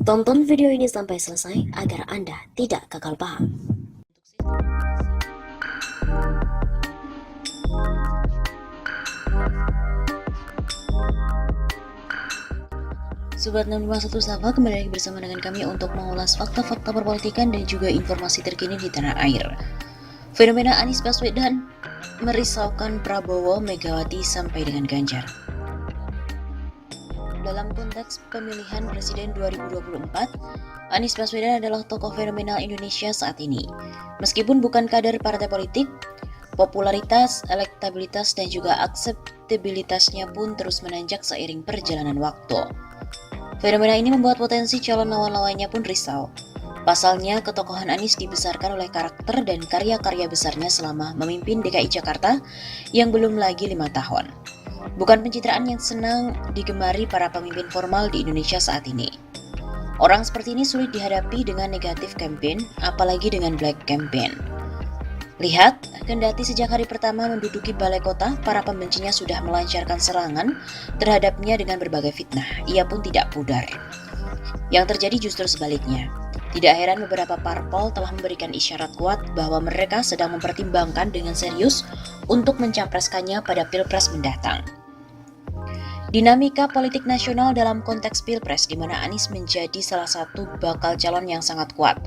Tonton video ini sampai selesai agar Anda tidak gagal paham. Sobat 651 Sapa, kembali lagi bersama dengan kami untuk mengulas fakta-fakta perpolitikan dan juga informasi terkini di tanah air. Fenomena Anies Baswedan merisaukan Prabowo, Megawati sampai dengan Ganjar. Dalam konteks pemilihan Presiden 2024, Anies Baswedan adalah tokoh fenomenal Indonesia saat ini. Meskipun bukan kader partai politik, popularitas, elektabilitas, dan juga akseptabilitasnya pun terus menanjak seiring perjalanan waktu. Fenomena ini membuat potensi calon lawan-lawannya pun risau. Pasalnya, ketokohan Anies dibesarkan oleh karakter dan karya-karya besarnya selama memimpin DKI Jakarta yang belum lagi 5 tahun. Bukan pencitraan yang senang digemari para pemimpin formal di Indonesia saat ini. Orang seperti ini sulit dihadapi dengan negatif campaign, apalagi dengan black campaign. Lihat, kendati sejak hari pertama menduduki balai kota, para pembencinya sudah melancarkan serangan terhadapnya dengan berbagai fitnah. Ia pun tidak pudar. Yang terjadi justru sebaliknya. Tidak heran beberapa parpol telah memberikan isyarat kuat bahwa mereka sedang mempertimbangkan dengan serius untuk mencapreskannya pada Pilpres mendatang. Dinamika politik nasional dalam konteks Pilpres di mana Anies menjadi salah satu bakal calon yang sangat kuat,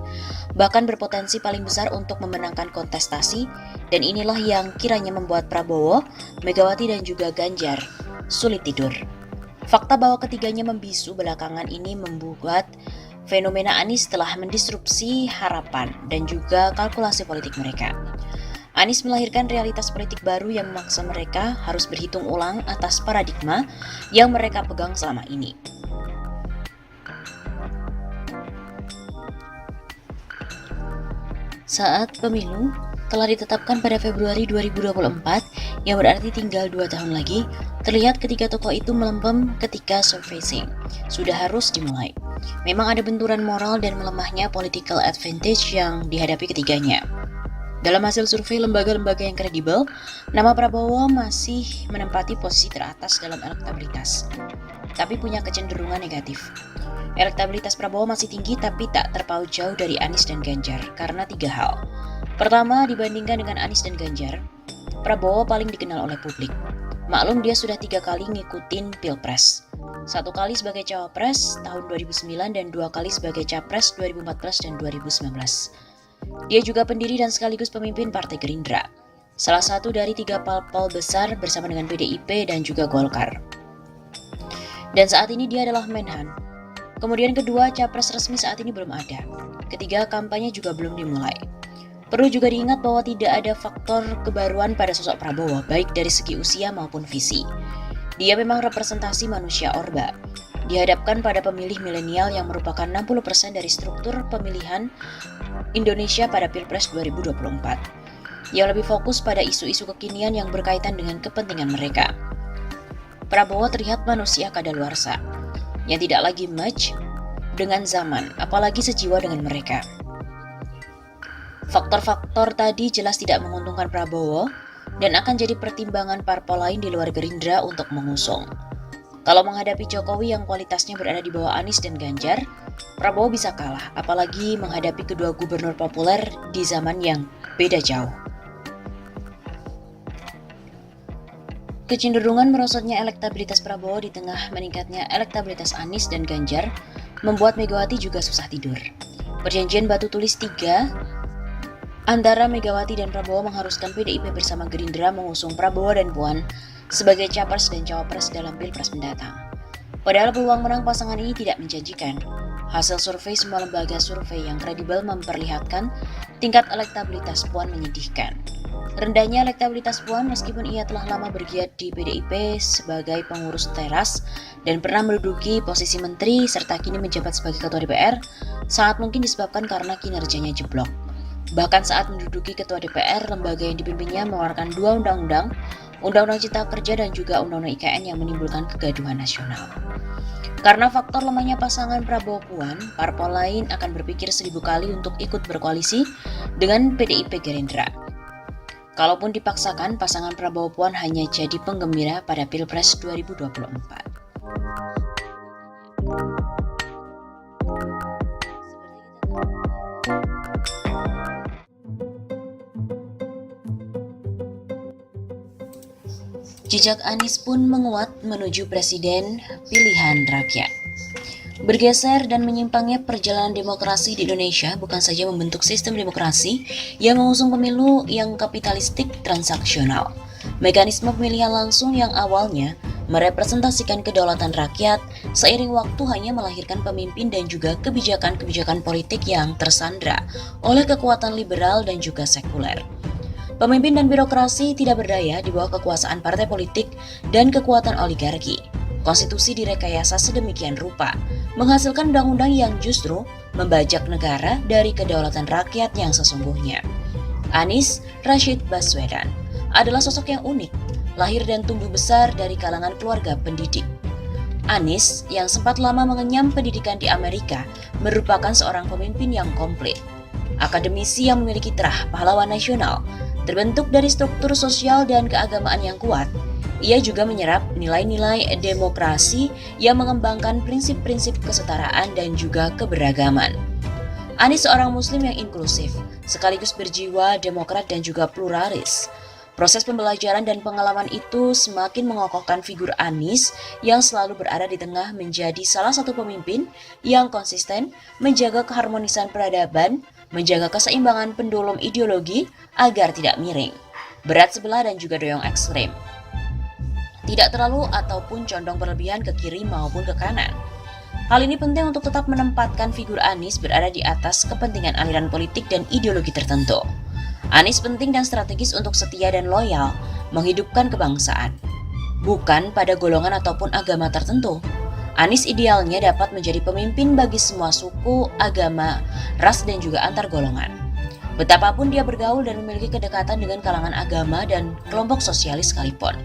bahkan berpotensi paling besar untuk memenangkan kontestasi, dan inilah yang kiranya membuat Prabowo, Megawati dan juga Ganjar sulit tidur. Fakta bahwa ketiganya membisu belakangan ini membuat fenomena Anies telah mendisrupsi harapan dan juga kalkulasi politik mereka. Anies melahirkan realitas politik baru yang memaksa mereka harus berhitung ulang atas paradigma yang mereka pegang selama ini. Saat pemilu telah ditetapkan pada Februari 2024, yang berarti tinggal 2 tahun lagi, terlihat ketiga tokoh itu melempem ketika surfacing sudah harus dimulai. Memang ada benturan moral dan melemahnya political advantage yang dihadapi ketiganya. Dalam hasil survei lembaga-lembaga yang kredibel, nama Prabowo masih menempati posisi teratas dalam elektabilitas, tapi punya kecenderungan negatif. Elektabilitas Prabowo masih tinggi tapi tak terpaut jauh dari Anies dan Ganjar karena 3 hal. Pertama, dibandingkan dengan Anies dan Ganjar, Prabowo paling dikenal oleh publik. Maklum dia sudah 3 kali ngikutin Pilpres. 1 kali sebagai cawapres tahun 2009 dan 2 kali sebagai capres 2014 dan 2019. Dia juga pendiri dan sekaligus pemimpin Partai Gerindra, salah satu dari 3 parpol besar bersama dengan PDIP dan juga Golkar. Dan saat ini dia adalah Menhan. Kemudian kedua, capres resmi saat ini belum ada. Ketiga, kampanye juga belum dimulai. Perlu juga diingat bahwa tidak ada faktor kebaruan pada sosok Prabowo, baik dari segi usia maupun visi. Dia memang representasi manusia orba. Dihadapkan pada pemilih milenial yang merupakan 60% dari struktur pemilihan Indonesia pada Pilpres 2024, yang lebih fokus pada isu-isu kekinian yang berkaitan dengan kepentingan mereka. Prabowo terlihat manusia kadaluarsa, yang tidak lagi match dengan zaman, apalagi sejiwa dengan mereka. Faktor-faktor tadi jelas tidak menguntungkan Prabowo dan akan jadi pertimbangan parpol lain di luar Gerindra untuk mengusung. Kalau menghadapi Jokowi yang kualitasnya berada di bawah Anies dan Ganjar, Prabowo bisa kalah, apalagi menghadapi kedua gubernur populer di zaman yang beda jauh. Kecenderungan merosotnya elektabilitas Prabowo di tengah meningkatnya elektabilitas Anies dan Ganjar membuat Megawati juga susah tidur. Perjanjian batu tulis 3 antara Megawati dan Prabowo mengharuskan PDIP bersama Gerindra mengusung Prabowo dan Puan sebagai capres dan cawapres dalam Pilpres mendatang. Padahal peluang menang pasangan ini tidak menjanjikan. Hasil survei semua lembaga survei yang kredibel memperlihatkan tingkat elektabilitas Puan menyedihkan. Rendahnya elektabilitas Puan meskipun ia telah lama bergiat di PDIP sebagai pengurus teras dan pernah menduduki posisi menteri serta kini menjabat sebagai ketua DPR, sangat mungkin disebabkan karena kinerjanya jeblok. Bahkan saat menduduki ketua DPR, lembaga yang dipimpinnya mengeluarkan 2 undang-undang, Undang-Undang Cipta Kerja dan juga Undang-Undang IKN yang menimbulkan kegaduhan nasional. Karena faktor lemahnya pasangan Prabowo-Puan, parpol lain akan berpikir 1000 kali untuk ikut berkoalisi dengan PDIP Gerindra. Kalaupun dipaksakan, pasangan Prabowo-Puan hanya jadi penggembira pada Pilpres 2024. Jejak Anies pun menguat menuju presiden pilihan rakyat. Bergeser dan menyimpangnya perjalanan demokrasi di Indonesia bukan saja membentuk sistem demokrasi yang mengusung pemilu yang kapitalistik transaksional. Mekanisme pemilihan langsung yang awalnya merepresentasikan kedaulatan rakyat seiring waktu hanya melahirkan pemimpin dan juga kebijakan-kebijakan politik yang tersandra oleh kekuatan liberal dan juga sekuler. Pemimpin dan birokrasi tidak berdaya di bawah kekuasaan partai politik dan kekuatan oligarki. Konstitusi direkayasa sedemikian rupa, menghasilkan undang-undang yang justru membajak negara dari kedaulatan rakyat yang sesungguhnya. Anies Rashid Baswedan adalah sosok yang unik, lahir dan tumbuh besar dari kalangan keluarga pendidik. Anies yang sempat lama mengenyam pendidikan di Amerika merupakan seorang pemimpin yang komplit. Akademisi yang memiliki terah pahlawan nasional, terbentuk dari struktur sosial dan keagamaan yang kuat. Ia juga menyerap nilai-nilai demokrasi yang mengembangkan prinsip-prinsip kesetaraan dan juga keberagaman. Anies seorang muslim yang inklusif, sekaligus berjiwa demokrat dan juga pluralis. Proses pembelajaran dan pengalaman itu semakin mengokohkan figur Anies yang selalu berada di tengah menjadi salah satu pemimpin yang konsisten menjaga keharmonisan peradaban, menjaga keseimbangan pendulum ideologi agar tidak miring, berat sebelah dan juga doyong ekstrem. Tidak terlalu ataupun condong berlebihan ke kiri maupun ke kanan. Hal ini penting untuk tetap menempatkan figur Anies berada di atas kepentingan aliran politik dan ideologi tertentu. Anies penting dan strategis untuk setia dan loyal menghidupkan kebangsaan, bukan pada golongan ataupun agama tertentu. Anies idealnya dapat menjadi pemimpin bagi semua suku, agama, ras dan juga antar golongan. Betapapun dia bergaul dan memiliki kedekatan dengan kalangan agama dan kelompok sosialis sekalipun.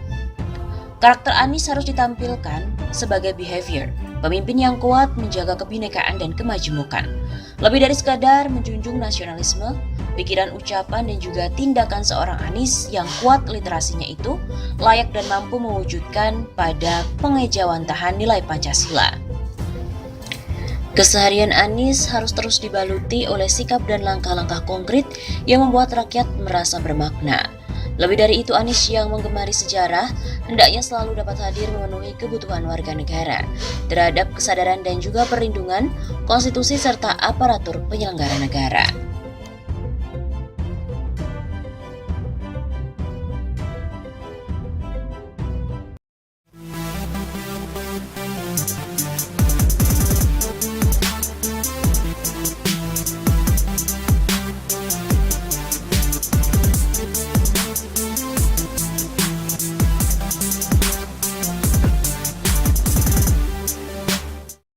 Karakter Anies harus ditampilkan sebagai behavior, pemimpin yang kuat menjaga kebinekaan dan kemajemukan. Lebih dari sekadar menjunjung nasionalisme, pikiran, ucapan, dan juga tindakan seorang Anies yang kuat literasinya itu layak dan mampu mewujudkan pada pengejawantahan nilai Pancasila. Keseharian Anies harus terus dibaluti oleh sikap dan langkah-langkah konkret yang membuat rakyat merasa bermakna. Lebih dari itu, Anies yang menggemari sejarah hendaknya selalu dapat hadir memenuhi kebutuhan warga negara terhadap kesadaran dan juga perlindungan konstitusi serta aparatur penyelenggara negara.